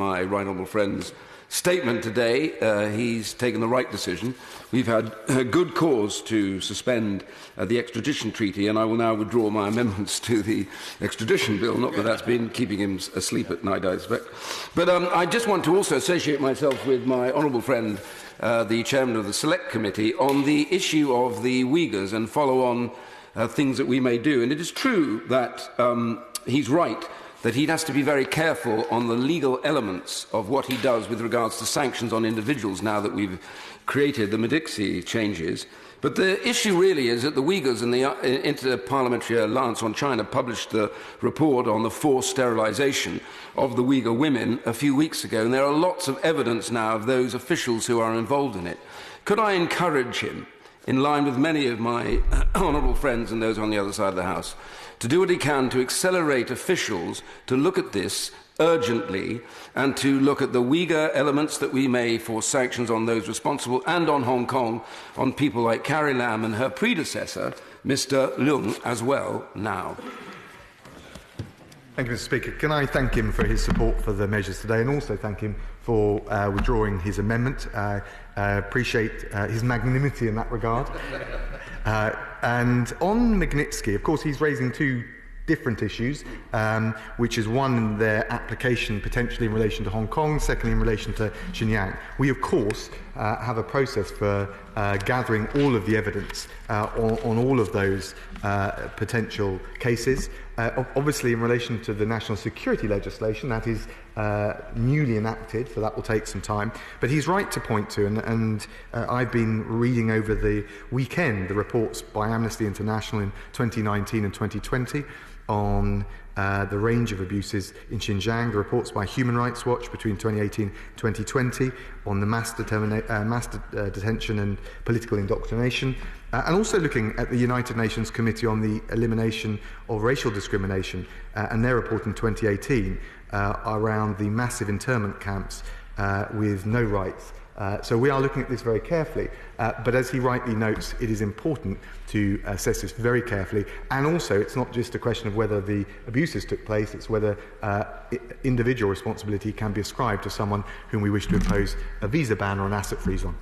My right honourable friend's statement today. He's taken the right decision. We've had good cause to suspend the extradition treaty, and I will now withdraw my amendments to the extradition bill. Not that that's been keeping him asleep at night, I expect. But I just want to also associate myself with my honourable friend, the chairman of the Select Committee, on the issue of the Uyghurs and follow on things that we may do. And it is true that he's right that he has to be very careful on the legal elements of what he does with regards to sanctions on individuals now that we've created the Medici changes. But the issue really is that the Uyghurs and the Inter-Parliamentary Alliance on China published the report on the forced sterilisation of the Uyghur women a few weeks ago, and there are lots of evidence now of those officials who are involved in it. Could I encourage him, in line with many of my honourable friends and those on the other side of the House, to do what he can to accelerate officials to look at this urgently and to look at the Uyghur elements that we may force sanctions on those responsible, and on Hong Kong, on people like Carrie Lam and her predecessor, Mr. Leung, as well now. Thank you, Mr. Speaker. Can I thank him for his support for the measures today, and also thank him for withdrawing his amendment. Appreciate his magnanimity in that regard. And on Magnitsky, of course, he's raising two different issues, which is one, their application potentially in relation to Hong Kong, secondly in relation to Xinjiang. We, of course, have a process for gathering all of the evidence on all of those potential cases. Obviously, in relation to the national security legislation, that is newly enacted, so that will take some time. But he's right to point to, and I've been reading over the weekend the reports by Amnesty International in 2019 and 2020 on the range of abuses in Xinjiang, the reports by Human Rights Watch between 2018 and 2020 on the mass detention and political indoctrination, and also looking at the United Nations Committee on the Elimination of Racial Discrimination and their report in 2018 around the massive internment camps with no rights. So we are looking at this very carefully, but as he rightly notes, it is important to assess this very carefully, and also it's not just a question of whether the abuses took place, it's whether individual responsibility can be ascribed to someone whom we wish to impose a visa ban or an asset freeze on.